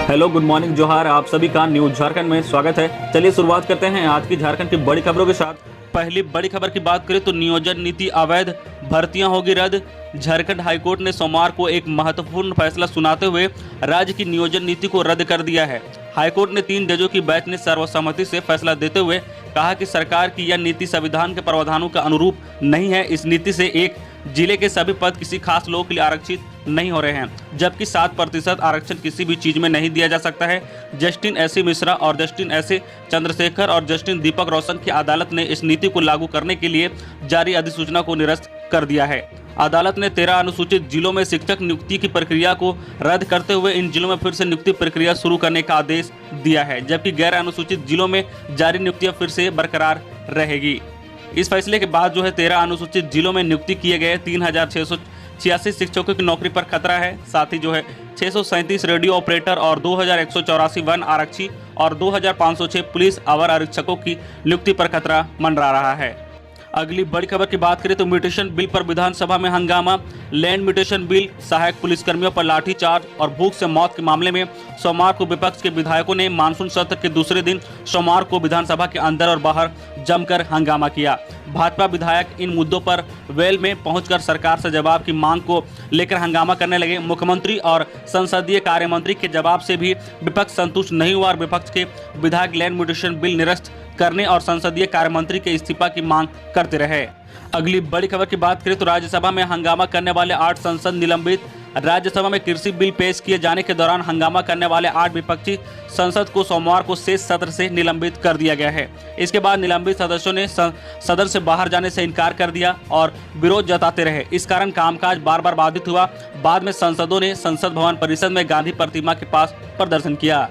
Hello, good morning, जोहार। आप सभी का न्यूज झारखंड में स्वागत है। चलिए शुरुआत करते हैं आज की झारखंड की बड़ी खबरों के साथ। पहली बड़ी खबर की बात करें तो नियोजन नीति अवैध भर्तियां होगी रद्द। झारखंड हाईकोर्ट ने सोमवार को एक महत्वपूर्ण फैसला सुनाते हुए राज्य की नियोजन नीति को रद्द कर दिया है। हाईकोर्ट ने 3 जजों की बेंच ने सर्वसम्मति से फैसला देते हुए कहा कि सरकार की यह नीति संविधान के प्रावधानों के अनुरूप नहीं है। इस नीति से एक जिले के सभी पद किसी खास लोगों के लिए आरक्षित नहीं हो रहे हैं, जबकि 7% आरक्षण किसी भी चीज में नहीं दिया जा सकता है। जस्टिन एसी मिश्रा और जस्टिन एसी चंद्रशेखर और जस्टिन दीपक रोशन की अदालत ने इस नीति को लागू करने के लिए जारी अधिसूचना को निरस्त कर दिया है। अदालत ने 13 अनुसूचित जिलों में शिक्षक नियुक्ति की प्रक्रिया को रद्द करते हुए इन जिलों में फिर से नियुक्ति प्रक्रिया शुरू करने का आदेश दिया है, जबकि गैर अनुसूचित जिलों में जारी नियुक्तियां फिर से बरकरार रहेगी। इस फैसले के बाद 13 अनुसूचित जिलों में नियुक्ति किए गए 3686 शिक्षकों की नौकरी पर खतरा है। साथ ही 637 रेडियो ऑपरेटर और 2184 वन आरक्षी और 2506 पुलिस अवर आरक्षकों की नियुक्ति पर खतरा मंडरा रहा है। अगली बड़ी खबर की बात करें तो म्यूटेशन बिल पर विधानसभा में हंगामा। लैंड म्यूटेशन बिल, सहायक पुलिसकर्मियों पर लाठीचार्ज और भूख से मौत के मामले में सोमवार को विपक्ष के विधायकों ने मानसून सत्र के दूसरे दिन सोमवार को विधानसभा के अंदर और बाहर जमकर हंगामा किया। भाजपा विधायक इन मुद्दों पर वेल में पहुंचकर सरकार से जवाब की मांग को लेकर हंगामा करने लगे। मुख्यमंत्री और संसदीय कार्य मंत्री के जवाब से भी विपक्ष संतुष्ट नहीं हुआ और विपक्ष के विधायक लैंड म्यूटेशन बिल निरस्त करने और संसदीय कार्य मंत्री के इस्तीफा की मांग करते रहे। अगली बड़ी खबर की बात करें तो राज्यसभा में हंगामा करने वाले 8 सांसद निलंबित। राज्यसभा में कृषि बिल पेश किए जाने के दौरान हंगामा करने वाले 8 विपक्षी सांसद को सोमवार को शेष सत्र से निलंबित कर दिया गया है। इसके बाद निलंबित सदस्यों ने सदन से बाहर जाने से इनकार कर दिया और विरोध जताते रहे। इस कारण कामकाज बार बार बाधित हुआ। बाद में सांसदों ने संसद भवन परिसर में गांधी प्रतिमा के पास प्रदर्शन किया।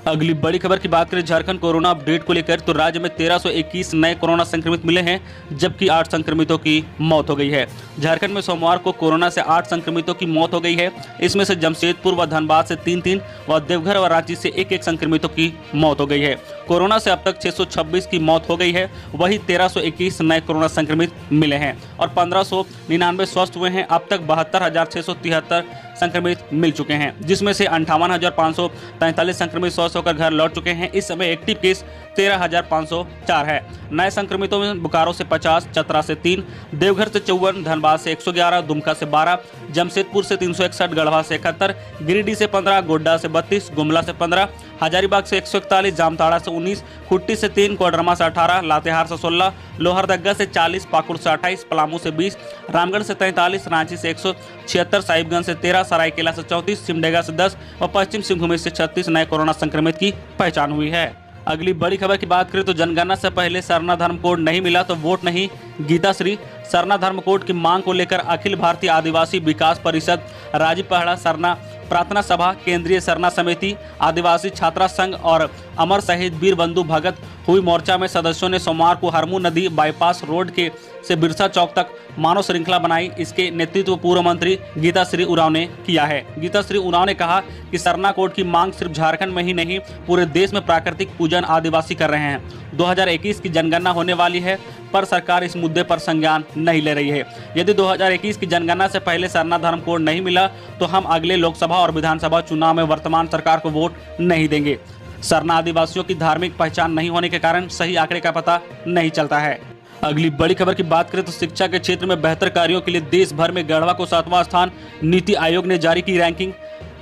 अगली बड़ी खबर की बात करें झारखंड कोरोना अपडेट को लेकर तो राज्य में 1321 नए कोरोना संक्रमित मिले हैं, जबकि 8 संक्रमितों की मौत हो गई है। झारखंड में सोमवार को कोरोना से 8 संक्रमितों की मौत हो गई है। इसमें से जमशेदपुर व धनबाद से 3-3 व देवघर व रांची से 1-1 संक्रमितों की मौत हो गई है। कोरोना से अब तक 626 की मौत हो गई है। वही 1321 नए कोरोना संक्रमित मिले हैं और 1599 स्वस्थ हुए हैं। अब तक 72,673 संक्रमित मिल चुके हैं, जिसमें से 58,543 संक्रमित स्वस्थ होकर घर लौट चुके हैं। इस समय एक्टिव केस 13,504 है। नए संक्रमितों में बोकारो से 50, चतरा से 3, देवघर से 54, धनबाद से 111, दुमका से 12, जमशेदपुर से 361, गढ़वा से 71, गिरिडीह से 15, गोड्डा से 32, गुमला से 15, हजारीबाग से 141, जामताड़ा से 19, खुट्टी से 3, कोडरमा से 18, लातेहार से 16, लोहरदगा से 40, पाकुड़ से 28, पलामू से 20, रामगढ़ से 43, रांची से 176, साहिबगंज से 13, सरायकेला से 34, सिमडेगा से 10 और पश्चिम सिंहभूम से 36 नए कोरोना संक्रमित की पहचान हुई है। अगली बड़ी खबर की बात करें तो जनगणना से पहले सरना धर्म कोड नहीं मिला तो वोट नहीं। गीताश्री, सरना धर्म कोड की मांग को लेकर अखिल भारतीय आदिवासी विकास परिषद, राजीव पहड़ा सरना प्रार्थना सभा, केंद्रीय सरना समिति, आदिवासी छात्रा संघ और अमर शहीद वीर बंधु भगत हुई मोर्चा में सदस्यों ने सोमवार को हरमू नदी बाईपास रोड के से बिरसा चौक तक मानव श्रृंखला बनाई। इसके नेतृत्व पूर्व मंत्री गीताश्री उरांव ने किया है। गीताश्री उरांव ने कहा कि सरना कोड की मांग सिर्फ झारखंड में ही नहीं पूरे देश में प्राकृतिक पूजन आदिवासी कर रहे हैं। 2021 की जनगणना होने वाली है, पर सरकार इस मुद्दे पर संज्ञान नहीं ले रही है। यदि 2021 की जनगणना से पहले सरना धर्म कोड नहीं मिला तो हम अगले लोकसभा और विधानसभा चुनाव में वर्तमान सरकार को वोट नहीं देंगे। सरना आदिवासियों की धार्मिक पहचान नहीं होने के कारण सही आंकड़े का पता नहीं चलता है। अगली बड़ी खबर की बात करें तो शिक्षा के क्षेत्र में बेहतर कार्यों के लिए देश भर में गढ़वा को 7वां स्थान। नीति आयोग ने जारी की रैंकिंग।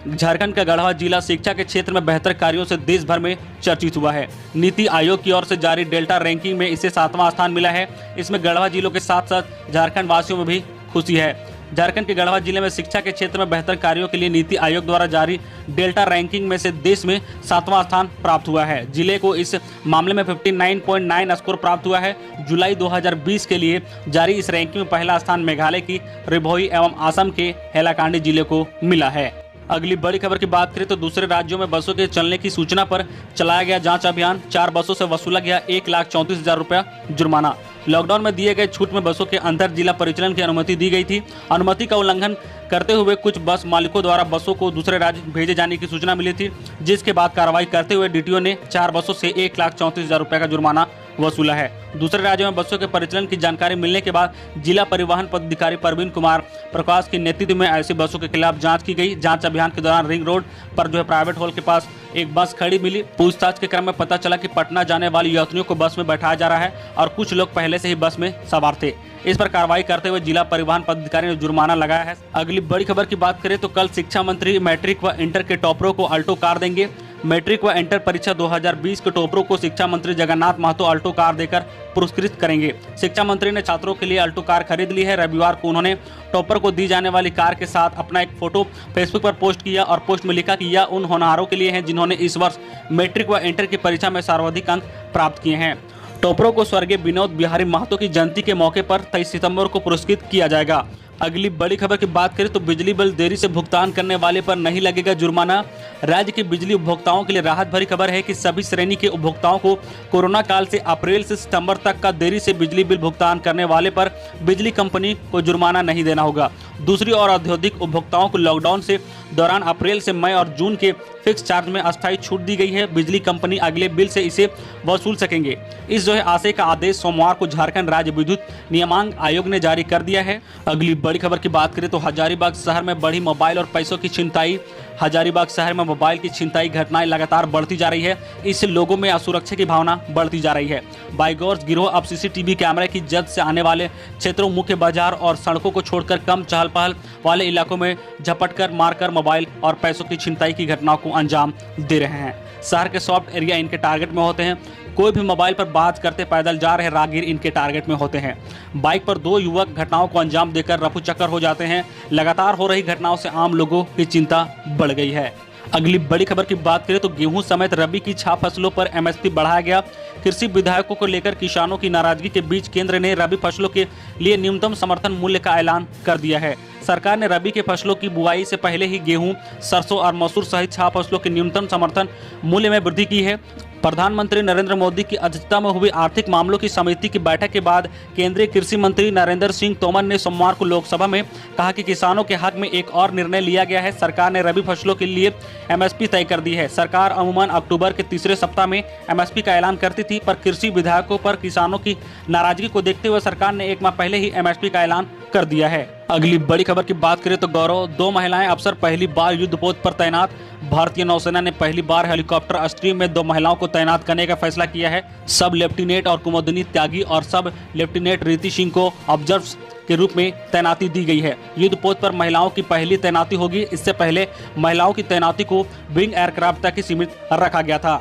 झारखंड का गढ़वा जिला शिक्षा के क्षेत्र में बेहतर कार्यों से देश भर में चर्चित हुआ है। नीति आयोग की ओर से जारी डेल्टा रैंकिंग में इसे 7वां स्थान मिला है। इसमें गढ़वा जिलों के साथ साथ झारखंड वासियों में भी खुशी है। झारखंड के गढ़वा जिले में शिक्षा के क्षेत्र में बेहतर कार्यों के लिए नीति आयोग द्वारा जारी डेल्टा रैंकिंग में से देश में 7वां स्थान प्राप्त हुआ है। जिले को इस मामले में 59.9 स्कोर प्राप्त हुआ है। जुलाई 2020 के लिए जारी इस रैंकिंग में पहला स्थान मेघालय की रिभोई एवं असम के हैलाकांडी जिले को मिला है। अगली बड़ी खबर की बात करें तो दूसरे राज्यों में बसों के चलने की सूचना पर चलाया गया जांच अभियान। 4 बसों से वसूला गया 1,34,000 रुपया जुर्माना। लॉकडाउन में दिए गए छूट में बसों के अंतर जिला परिचालन की अनुमति दी गई थी। अनुमति का उल्लंघन करते हुए कुछ बस मालिकों द्वारा बसों को दूसरे राज्य भेजे जाने की सूचना मिली थी, जिसके बाद कार्रवाई करते हुए डीटीओ ने 4 बसों से 1,34,000 रुपये का जुर्माना वसूला है। दूसरे राज्यों में बसों के परिचालन की जानकारी मिलने के बाद जिला परिवहन पदाधिकारी प्रवीण कुमार प्रकाश के नेतृत्व में ऐसी बसों के खिलाफ जांच की गई। जांच अभियान के दौरान रिंग रोड पर प्राइवेट हॉल के पास एक बस खड़ी मिली। पूछताछ के क्रम में पता चला कि पटना जाने वाले यात्रियों को बस में बैठाया जा रहा है और कुछ लोग पहले से ही बस में सवार थे। इस पर कार्रवाई करते हुए जिला परिवहन पदाधिकारी ने जुर्माना लगाया है। अगली बड़ी खबर की बात करें तो कल शिक्षा मंत्री मैट्रिक व इंटर के टॉपरों को अल्टो कार देंगे। मैट्रिक व इंटर परीक्षा 2020 के टॉपरों को शिक्षा मंत्री जगन्नाथ महतो अल्टो कार देकर पुरस्कृत करेंगे। शिक्षा मंत्री ने छात्रों के लिए अल्टो कार खरीद ली है। रविवार को उन्होंने टॉपर को दी जाने वाली कार के साथ अपना एक फोटो फेसबुक पर पोस्ट किया और पोस्ट में लिखा कि यह उन होनहारों के लिए है जिन्होंने इस वर्ष मैट्रिक व इंटर की परीक्षा में सर्वाधिक अंक प्राप्त किए हैं। टॉपरों को स्वर्गीय विनोद बिहारी महतो की जयंती के मौके पर 23 सितंबर को पुरस्कृत किया जाएगा। अगली बड़ी खबर की बात करें तो बिजली बिल देरी से भुगतान करने वाले पर नहीं लगेगा जुर्माना। राज्य के बिजली उपभोक्ताओं के लिए राहत भरी खबर है कि सभी श्रेणी के उपभोक्ताओं को कोरोना काल से अप्रैल से सितंबर तक का देरी से बिजली बिल भुगतान करने वाले पर बिजली कंपनी को जुर्माना नहीं देना होगा। दूसरी ओर औद्योगिक उपभोक्ताओं को लॉकडाउन से दौरान अप्रैल से मई और जून के फिक्स चार्ज में अस्थायी छूट दी गई है। बिजली कंपनी अगले बिल से इसे वसूल सकेंगे। इस आशय का आदेश सोमवार को झारखंड राज्य विद्युत नियामक आयोग ने जारी कर दिया है। अगली बड़ी खबर की बात करें तो हजारीबाग शहर में बढ़ी मोबाइल और पैसों की छिनताई। हजारीबाग शहर में मोबाइल की छिनताई घटनाएं लगातार बढ़ती जा रही है। इससे लोगों में असुरक्षा की भावना बढ़ती जा रही है। बाइगोर्स गिरोह अब सीसीटीवी कैमरे की जद से आने वाले क्षेत्रों, मुख्य बाजार और सड़कों को छोड़कर कम चहल पहल वाले इलाकों में झपटकर मारकर मोबाइल और पैसों की छिनताई की घटनाओं को अंजाम दे रहे हैं। शहर के सॉफ्ट एरिया इनके टारगेट में होते हैं। कोई भी मोबाइल पर बात करते पैदल जा रहे राहगीर इनके टारगेट में होते हैं। बाइक पर 2 युवक घटनाओं को अंजाम देकर रफू चक्कर हो जाते हैं। लगातार हो रही घटनाओं से आम लोगों की चिंता बढ़ गई है। अगली बड़ी खबर की बात करें तो गेहूं समेत रबी की 6 फसलों पर एमएसपी बढ़ाया गया। कृषि विधेयकों को लेकर किसानों की नाराजगी के बीच केंद्र ने रबी फसलों के लिए न्यूनतम समर्थन मूल्य का ऐलान कर दिया है। सरकार ने रबी के फसलों की बुआई से पहले ही गेहूं, सरसों और मसूर सहित 6 फसलों के न्यूनतम समर्थन मूल्य में वृद्धि की है। प्रधानमंत्री नरेंद्र मोदी की अध्यक्षता में हुई आर्थिक मामलों की समिति की बैठक के बाद केंद्रीय कृषि मंत्री नरेंद्र सिंह तोमर ने सोमवार को लोकसभा में कहा कि किसानों के हक में एक और निर्णय लिया गया है। सरकार ने रबी फसलों के लिए एमएसपी तय कर दी है। सरकार अमूमन अक्टूबर के तीसरे सप्ताह में एमएसपी का ऐलान करती थी, पर कृषि विधेयकों पर किसानों की नाराजगी को देखते हुए सरकार ने 1 माह पहले ही एमएसपी का ऐलान कर दिया है। अगली बड़ी खबर की बात करें तो गौरव, 2 महिलाएं अफसर पहली बार युद्धपोत पर तैनात। भारतीय नौसेना ने पहली बार हेलीकॉप्टर स्ट्रीम में 2 महिलाओं को तैनात करने का फैसला किया है। सब लेफ्टिनेंट और कुमुदिनी त्यागी और सब लेफ्टिनेंट रीति सिंह को ऑब्जर्वर्स के रूप में तैनाती दी गई है। युद्धपोत पर महिलाओं की पहली तैनाती होगी। इससे पहले महिलाओं की तैनाती को विंग एयरक्राफ्ट तक ही सीमित रखा गया था।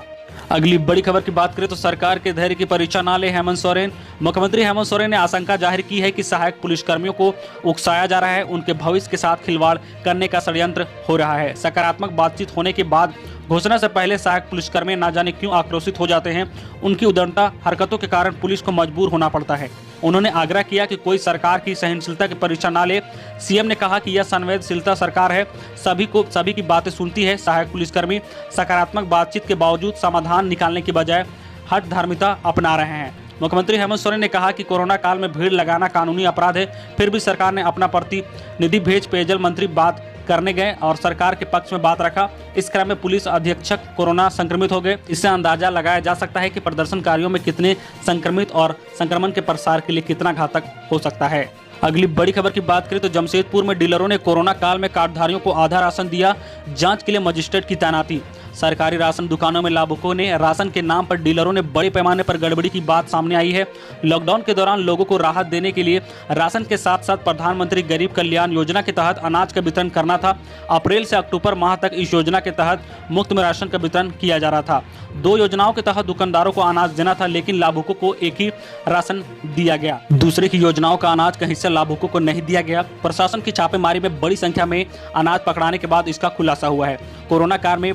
अगली बड़ी खबर की बात करें तो सरकार के धैर्य की परीक्षा न ले हेमंत सोरेन। मुख्यमंत्री हेमंत सोरेन ने आशंका जाहिर की है कि सहायक पुलिसकर्मियों को उकसाया जा रहा है, उनके भविष्य के साथ खिलवाड़ करने का षड्यंत्र हो रहा है। सकारात्मक बातचीत होने के बाद घोषणा से पहले सहायक पुलिसकर्मी न जाने क्यों आक्रोशित हो जाते हैं। उनकी उद्दंडता हरकतों के कारण पुलिस को मजबूर होना पड़ता है। उन्होंने आग्रह किया कि कोई सरकार की सहनशीलता की परीक्षा न ले। सीएम ने कहा कि यह संवेदनशीलता सरकार है, सभी की बातें सुनती है। सहायक पुलिसकर्मी सकारात्मक बातचीत के बावजूद समाधान निकालने की बजाय हठधर्मिता अपना रहे हैं। मुख्यमंत्री हेमंत सोरेन ने कहा कि कोरोना काल में भीड़ लगाना कानूनी अपराध है, फिर भी सरकार ने अपना प्रतिनिधि भेज पेयजल मंत्री बात करने गए और सरकार के पक्ष में बात रखा। इस क्रम में पुलिस अधीक्षक कोरोना संक्रमित हो गए। इससे अंदाजा लगाया जा सकता है कि प्रदर्शनकारियों में कितने संक्रमित और संक्रमण के प्रसार के लिए कितना घातक हो सकता है। अगली बड़ी खबर की बात करें तो जमशेदपुर में डीलरों ने कोरोना काल में कार्डधारियों को आधा राशन दिया। जांच के लिए मजिस्ट्रेट की तैनाती। सरकारी राशन दुकानों में लाभुकों ने राशन के नाम पर डीलरों ने बड़े पैमाने पर गड़बड़ी की बात सामने आई है। लॉकडाउन के दौरान लोगों को राहत देने के लिए राशन के साथ साथ प्रधानमंत्री गरीब कल्याण योजना के तहत अनाज का वितरण करना था। अप्रैल से अक्टूबर माह तक इस योजना के तहत मुफ्त में राशन का वितरण किया जा रहा था। 2 योजनाओं के तहत दुकानदारों को अनाज देना था, लेकिन लाभुकों को एक ही राशन दिया गया। दूसरे की योजनाओं का अनाज का हिस्सा लाभुकों को नहीं दिया गया। प्रशासन की छापेमारी में बड़ी संख्या में अनाज पकड़ाने के बाद इसका खुलासा हुआ है। कोरोना काल में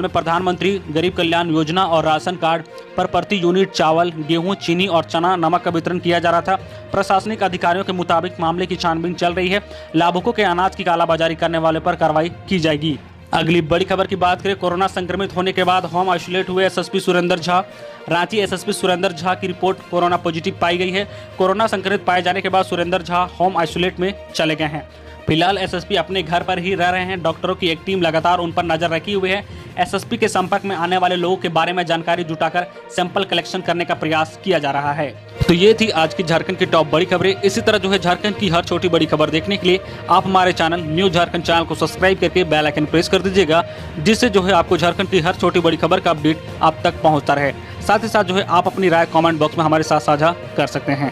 प्रधानमंत्री गरीब कल्याण योजना और राशन कार्ड पर प्रति यूनिट चावल, गेहूं, चीनी और चना नमक का वितरण किया जा रहा था। प्रशासनिक अधिकारियों के मुताबिक मामले की छानबीन चल रही है। लाभुकों के अनाज की कालाबाजारी करने वाले पर कार्रवाई की जाएगी। अगली बड़ी खबर की बात करें, कोरोना संक्रमित होने के बाद होम आइसोलेट हुए एसएसपी सुरेंद्र झा। रांची एसएसपी सुरेंद्र झा की रिपोर्ट कोरोना पॉजिटिव पाई गई है। कोरोना संक्रमित पाए जाने के बाद सुरेंद्र झा होम आइसोलेट में चले गए हैं। फिलहाल एसएसपी अपने घर पर ही रह रहे हैं। डॉक्टरों की एक टीम लगातार उन पर नजर रखी हुई है। एसएसपी के संपर्क में आने वाले लोगों के बारे में जानकारी जुटाकर सैंपल कलेक्शन करने का प्रयास किया जा रहा है। तो ये थी आज की झारखंड की टॉप बड़ी खबरें। इसी तरह जो है झारखंड की हर छोटी बड़ी खबर देखने के लिए आप हमारे चैनल न्यूज झारखंड चैनल को सब्सक्राइब करके बेल आइकन प्रेस कर दीजिएगा, जिससे जो है आपको झारखंड की हर छोटी बड़ी खबर का अपडेट आप तक पहुंचता रहे। साथ ही साथ जो है आप अपनी राय कमेंट बॉक्स में हमारे साथ साझा कर सकते हैं।